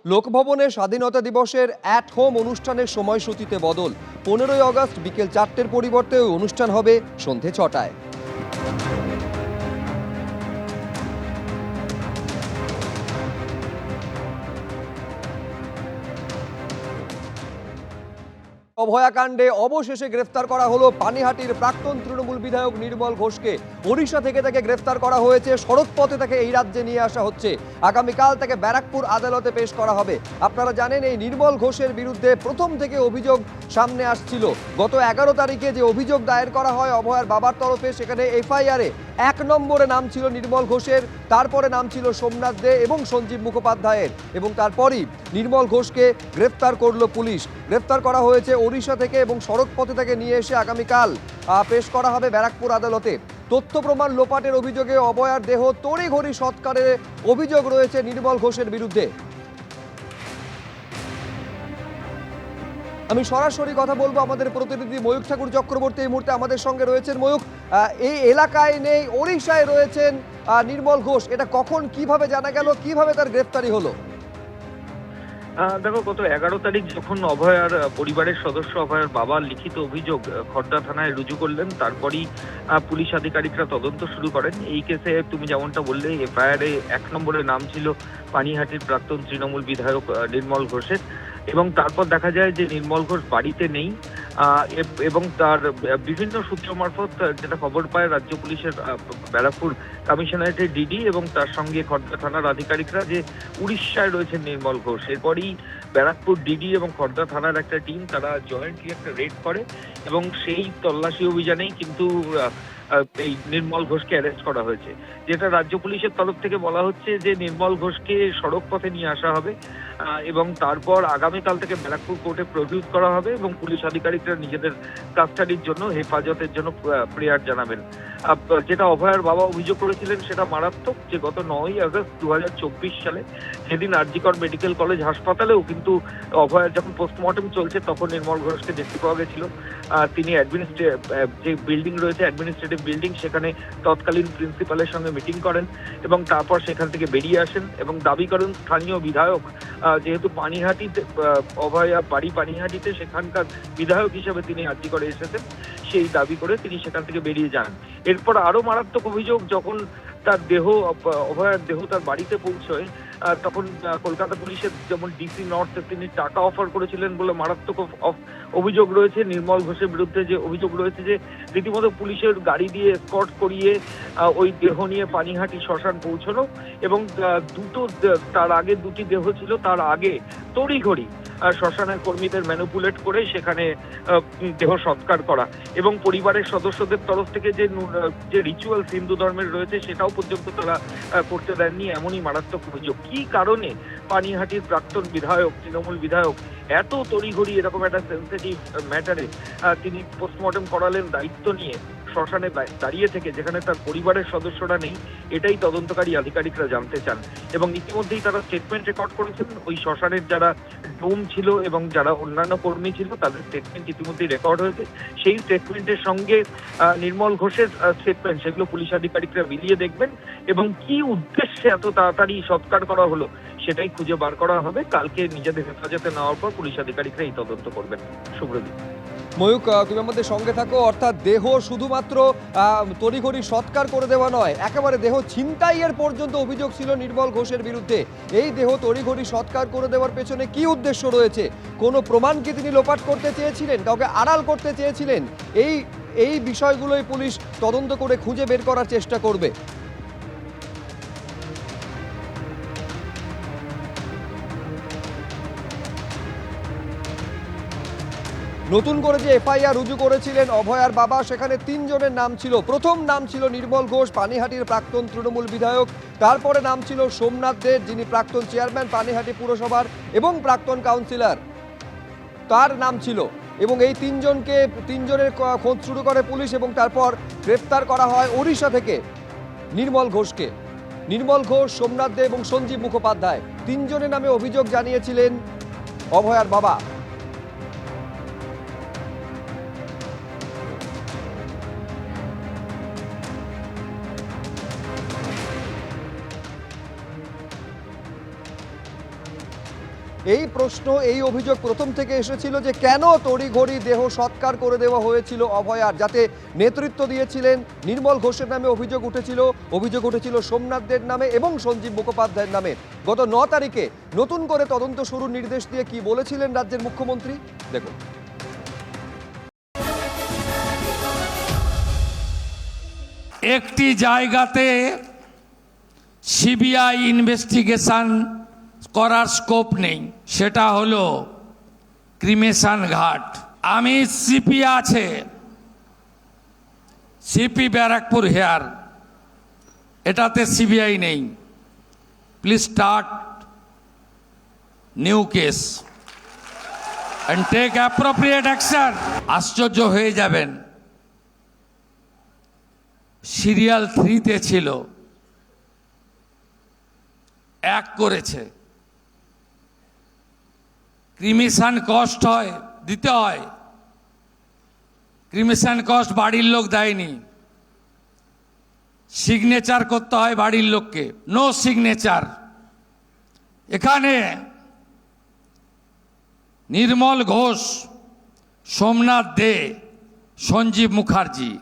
লোকভবনে স্বাধীনতা দিবসের at home অনুষ্ঠানের সময়সূচিতে বদল। 15ই আগস্ট বিকেল 4টের পরিবর্তে ওই অনুষ্ঠান হবে সন্ধে 6টায়। অভয়াকাণ্ডে অবশেষে গ্রেফতার করা হলো পানিহাটির প্রাক্তন তৃণমূল বিধায়ক নির্মল ঘোষকে। ওড়িশা থেকে তাকে গ্রেফতার করা হয়েছে, সড়কপথে তাকে এই রাজ্যে নিয়ে আসা হচ্ছে। আগামীকাল তাকে ব্যারাকপুর আদালতে পেশ করা হবে। আপনারা জানেন এই নির্মল ঘোষের বিরুদ্ধে প্রথম থেকে অভিযোগ সামনে আসছিল। গত 11 তারিখে যে অভিযোগ দায়ের করা হয় অভয়ার বাবার তরফে, সেখানে এফআইআরে 1 নম্বরে নাম ছিল নির্মল ঘোষের, তারপরে নাম ছিল সোমনাথ দে এবং সঞ্জীব মুখোপাধ্যায়ের, এবং তারপরই নির্মল ঘোষকে গ্রেফতার করলো পুলিশ। গ্রেফতার করা হয়েছে ওড়িশা থেকে এবং সড়কপথে তাকে নিয়ে এসে আগামীকাল পেশ করা হবে ব্যারাকপুর আদালতে। তথ্য প্রমাণ লোপাটের অভিযোগে অভয়ার দেহ তড়িঘড়ি সৎকারের অভিযোগ রয়েছে নির্মল ঘোষের বিরুদ্ধে। আমি সরাসরি কথা বলবো আমাদের প্রতিনিধি ময়ূক ঠাকুর চক্রবর্তী এই মুহূর্তে আমাদের সঙ্গে রয়েছেন। ময়ূক, এই এলাকায় নেই, ওড়িশায় রয়েছেন নির্মল ঘোষ, এটা কখন কিভাবে জানা গেল, কিভাবে তার গ্রেফতারি হলো? দেখো, গত 11 তারিখ যখন অভয়ার পরিবারের সদস্য অভয়ার বাবা লিখিত অভিযোগ খড়দা থানায় রুজু করলেন, তারপরই পুলিশ আধিকারিকরা তদন্ত শুরু করেন। এই কেসে তুমি যেমনটা বললে, এফআইআরে 1 নম্বরে নাম ছিল পানিহাটির প্রাক্তন তৃণমূল বিধায়ক নির্মল ঘোষের, এবং তারপর দেখা যায় যে নির্মল ঘোষ বাড়িতে নেই, এবং তার বিভিন্ন সূত্র মারফত যেটা খবর পায় রাজ্য পুলিশের ব্যারাকপুর কমিশনারেটের ডিডি এবং তার সঙ্গে খড়দা থানার আধিকারিকরা, যে উড়িষ্যায় রয়েছেন নির্মল ঘোষ। এরপরই ব্যারাকপুর ডিডি এবং খড়দা থানার একটা টিম তারা জয়েন্টলি একটা রেড করে, এবং সেই তল্লাশি অভিযানেই কিন্তু এই নির্মল ঘোষকে অ্যারেস্ট করা হয়েছে। যেটা রাজ্য পুলিশের তরফ থেকে বলা হচ্ছে যে নির্মল ঘোষকে সড়ক পথে নিয়ে আসা হবে, এবং তারপর আগামীকাল থেকে ব্যারাকপুর কোর্টে প্রডিউস করা হবে, এবং পুলিশ আধিকারিকরা নিজেদের কাস্টাডির জন্য, হেফাজতের জন্য প্রেয়ার জানাবেন। যেটা অভয়ার বাবা অভিযোগ করেছিলেন সেটা মারাত্মক, যে গত 9ই আগস্ট 2024 সালে, যেদিন আরজিকর মেডিকেল কলেজ হাসপাতালেও কিন্তু অভয়ার যখন পোস্টমর্টম চলছে তখন নির্মল ঘোষকে দেখতে পাওয়া গেছিল। তিনি যে বিল্ডিং রয়েছে অ্যাডমিনিস্ট্রেটিভ বিল্ডিং, সেখানে তৎকালীন প্রিন্সিপালের সঙ্গে মিটিং করেন, এবং তারপর সেখান থেকে বেরিয়ে আসেন এবং দাবি করেন স্থানীয় বিধায়ক, যেহেতু পানিহাটিতে অভয়া বাড়ি পানিহাটিতে, সেখানকার বিধায়ক হিসেবে তিনি আরজিকরে এসেছেন, সেই দাবি করে তিনি সেখান থেকে বেরিয়ে যান। এরপর আরো মারাত্মক অভিযোগ, যখন তার দেহ, অভয়ার দেহ তার বাড়িতে পৌঁছয়, তখন কলকাতা পুলিশের যেমন ডিসি নর্থ তিনি টাকা অফার করেছিলেন বলে মারাত্মক অভিযোগ রয়েছে নির্মল ঘোষের বিরুদ্ধে। যে অভিযোগ রয়েছে যে রীতিমতো পুলিশের গাড়ি দিয়ে এসকর্ট করিয়ে ওই দেহ নিয়ে পানিহাটি শ্মশান পৌঁছানো, এবং তার আগে 2টি দেহ ছিল, তার আগে তড়িঘড়ি শ্মশানের কর্মীদের ম্যানিপুলেট করে সেখানে দেহ সৎকার করা, এবং পরিবারের সদস্যদের তরফ থেকে যে রিচুয়াল হিন্দু ধর্মের রয়েছে সেটাও পর্যন্ত তারা করতে দেননি, এমনই মারাত্মক অভিযোগ। কি কারণে পানিহাটির প্রাক্তন বিধায়ক, তৃণমূল বিধায়ক, এত তড়িঘড়ি এরকম একটা সেন্সিটিভ ম্যাটারে তিনি পোস্টমর্টম করালেন দায়িত্ব নিয়ে শ্মশানে দাঁড়িয়ে থেকে, যেখানে তার পরিবারের সদস্যরা নেই, এটাই তদন্তকারী আধিকারিকরা জানতে চান। এবং ইতিমধ্যেই তারা স্টেটমেন্ট রেকর্ড করেছেন। ওই শ্মশানের যারা ডোম ছিল এবং যারা অন্যান্য কর্মী ছিল তাদের স্টেটমেন্ট ইতিমধ্যেই রেকর্ড হয়েছে। সেই স্টেটমেন্টের সঙ্গে নির্মল ঘোষের স্টেটমেন্ট, সেগুলো পুলিশ আধিকারিকরা মিলিয়ে দেখবেন, এবং কি উদ্দেশ্যে এত তাড়াতাড়ি সৎকার করা হলো সেটাই খুঁজে বার করা হবে। কালকে নিজেদের হেফাজতে নেওয়ার পর পুলিশ আধিকারিকরা এই তদন্ত করবেন। শুভ্রদীপ। ময়ূক, তুমি আমাদের সঙ্গে থাকো। অর্থাৎ দেহ শুধুমাত্র তড়িঘড়ি সৎকার করে দেওয়া নয়, একেবারে দেহ ছিনতাইয়ের পর্যন্ত অভিযোগ ছিল নির্মল ঘোষের বিরুদ্ধে। এই দেহ তড়িঘড়ি সৎকার করে দেওয়ার পেছনে কি উদ্দেশ্য রয়েছে? কোনো প্রমাণ কি তিনি লোপাট করতে চেয়েছিলেন, কাউকে আড়াল করতে চেয়েছিলেন? এই বিষয়গুলোই পুলিশ তদন্ত করে খুঁজে বের করার চেষ্টা করবে। নতুন করে যে এফআইআর রুজু করেছিলেন অভয়ার বাবা, সেখানে 3 জনের নাম ছিল। প্রথম নাম ছিল নির্মল ঘোষ, পানিহাটির প্রাক্তন তৃণমূল বিধায়ক। তারপরে নাম ছিল সোমনাথ দে, যিনি প্রাক্তন চেয়ারম্যান পানিহাটি পুরসভার এবং প্রাক্তন কাউন্সিলর, তার নাম ছিল। এবং এই 3 জনের খোঁজ শুরু করে পুলিশ, এবং তারপর গ্রেফতার করা হয় ওড়িশা থেকে নির্মল ঘোষকে। নির্মল ঘোষ, সোমনাথ দে এবং সঞ্জীব মুখোপাধ্যায় 3 জনের নামে অভিযোগ জানিয়েছিলেন অভয়ার বাবা। এই প্রশ্ন, এই অভিযোগ প্রথম থেকে এসেছিল যে কেন তড়িঘড়ি দেহ সৎকার করে দেওয়া হয়েছিল অভয়ার, যাতে নেতৃত্ব দিয়েছিলেন নির্মল ঘোষের নামে অভিযোগ উঠেছিল সোমনাথ দের নামে এবং সঞ্জীব মুখোপাধ্যায়ের নামে। গত 9 তারিখে নতুন করে তদন্ত শুরুর নির্দেশ দিয়ে কি বলেছিলেন রাজ্যের মুখ্যমন্ত্রী, দেখুন। একটি জায়গাতে সিবিআই ইনভেস্টিগেশন করার স্কোপ নেই, সেটা হলো ক্রিমেশন ঘাট। আমি সিপি আছে, সিপি ব্যারাকপুর হেয়ার, এটাতে সিবিআই নেই। Please start new case and take appropriate action. আশ্চর্য হয়ে যাবেন, সিরিয়াল 3-তে ছিল, 1 করেছে। ক্রিমিশন কস্ট দিতে হয়, ক্রিমিশন কস্ট বাড়ির লোক দেয়নি, সিগনেচার করতে হয় বাড়ির লোককে, নো সিগনেচার। এখানে নির্মল ঘোষ, সোমনাথ দে, সঞ্জীব মুখার্জি,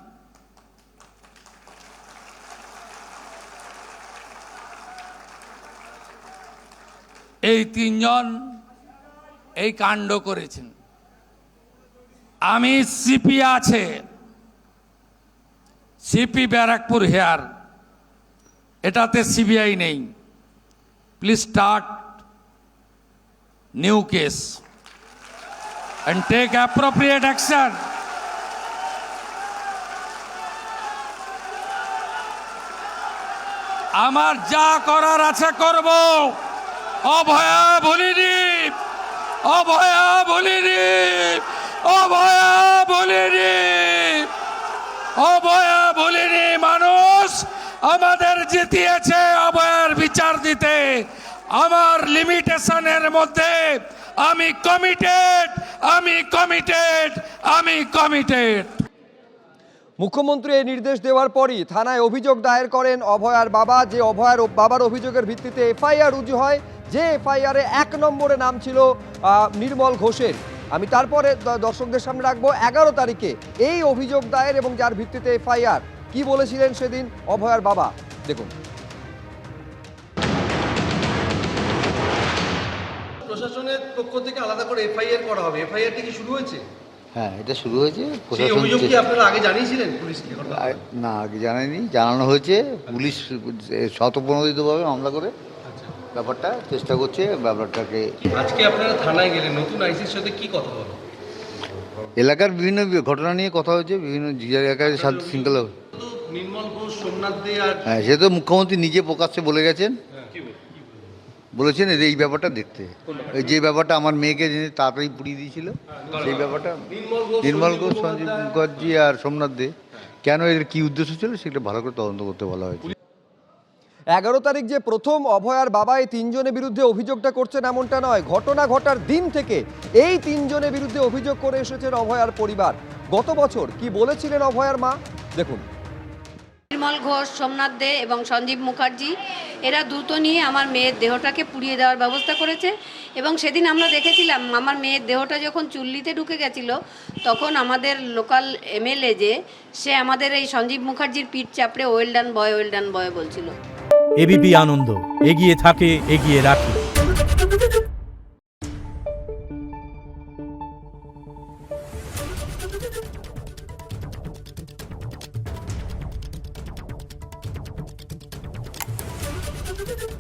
এই 3 জন এই কাণ্ড করেছেন। আমি সিপি আছে, সিপি ব্যারাকপুর হেয়ার, এটাতে সিবিআই নেই। Please start new case and take appropriate action. আমার যা করার আছে করব। অভয়া বলিনি, অভয়া বলিনি, অভয়া বলিনি, অভয়া বলিনি। মানুষ আমাদের জিতিয়েছে অভয়ার বিচার দিতে। আমার লিমিটেশনের মধ্যে আমি কমিটেড, আমি কমিটেড, আমি কমিটেড। মুখ্যমন্ত্রী এই নির্দেশ দেওয়ার পরই থানায় অভিযোগ দায়ের করেন অভয়ার বাবা। যে অভয়ার বাবার অভিযোগের ভিত্তিতে এফআইআর রুজু হয়, যে এফআইআরে 1 নম্বরে নাম ছিল নির্মল ঘোষের। আমি তারপরে দর্শকদের সামনে রাখবো 11 তারিখে এই অভিযোগ দায়ের এবং যার ভিত্তিতে এফআইআর। কি বলেছিলেন সেদিন অভয়ার বাবা, দেখুন। প্রশাসনের পক্ষ থেকে আলাদা করে এফআইআর করা হবে, এফআইআরটি কি শুরু হয়েছে? হ্যাঁ, এটা শুরু হয়েছে। সেই অভিযোগ কি আপনারা আগে জানিয়েছিলেন পুলিশকে? না, আগে জানায়নি, জানানো হয়েছে। পুলিশ স্বতঃপ্রণোদিতভাবে মামলা করে ব্যাপারটা চেষ্টা করছে ব্যাপারটাকে। আজকে আপনারা থানায় গেলেন, নতুন আইসির সাথে কি কথা হলো? এলাকার বিভিন্ন ঘটনা নিয়ে কথা হয়েছে, বিভিন্ন এলাকায় শান্তি শৃঙ্খলা। নির্মল ঘোষ, সোমনাথ দে আর হ্যাঁ, সে তো মুখ্যমন্ত্রী নিজে প্রকাশ্যে বলে গেছেন, বলেছেন এই ব্যাপারটা দেখতে। যে ব্যাপারটা আমার মেয়েকে জেনে তাড়াতাড়ি পুড়িয়ে দিয়েছিল, সেই ব্যাপারটা নির্মল ঘোষ, সঞ্জীব মুখার্জি আর সোমনাথ দে, কেন এর কি উদ্দেশ্য ছিল সেটা ভালো করে তদন্ত করতে বলা হয়েছে। 11 তারিখ যে প্রথম অভয়ার বাবা এই 3 জনের বিরুদ্ধে অভিযোগটা করছেন এমনটা নয়। ঘটনা ঘটার দিন থেকে এই 3 জনের বিরুদ্ধে অভিযোগ করে এসেছেন অভয়ার পরিবার। গত বছর কি বলেছিলেন অভয়ার মা, দেখুন। নির্মল ঘোষ, সোমনাথ দে এবং সঞ্জীব মুখার্জি এরা দ্রুত নিয়ে আমার মেয়ের দেহটাকে পুড়িয়ে দেওয়ার ব্যবস্থা করেছে। এবং সেদিন আমরা দেখেছিলাম আমার মেয়ের দেহটা যখন চুল্লিতে ঢুকে গেছিল, তখন আমাদের লোকাল এমএলএ যে সে আমাদের এই সঞ্জীব মুখার্জির পিঠ চাপড়ে ওয়েল ডান বয় বলছিল। এবিপি আনন্দ, এগিয়ে থাকে, এগিয়ে রাখে। Thank you.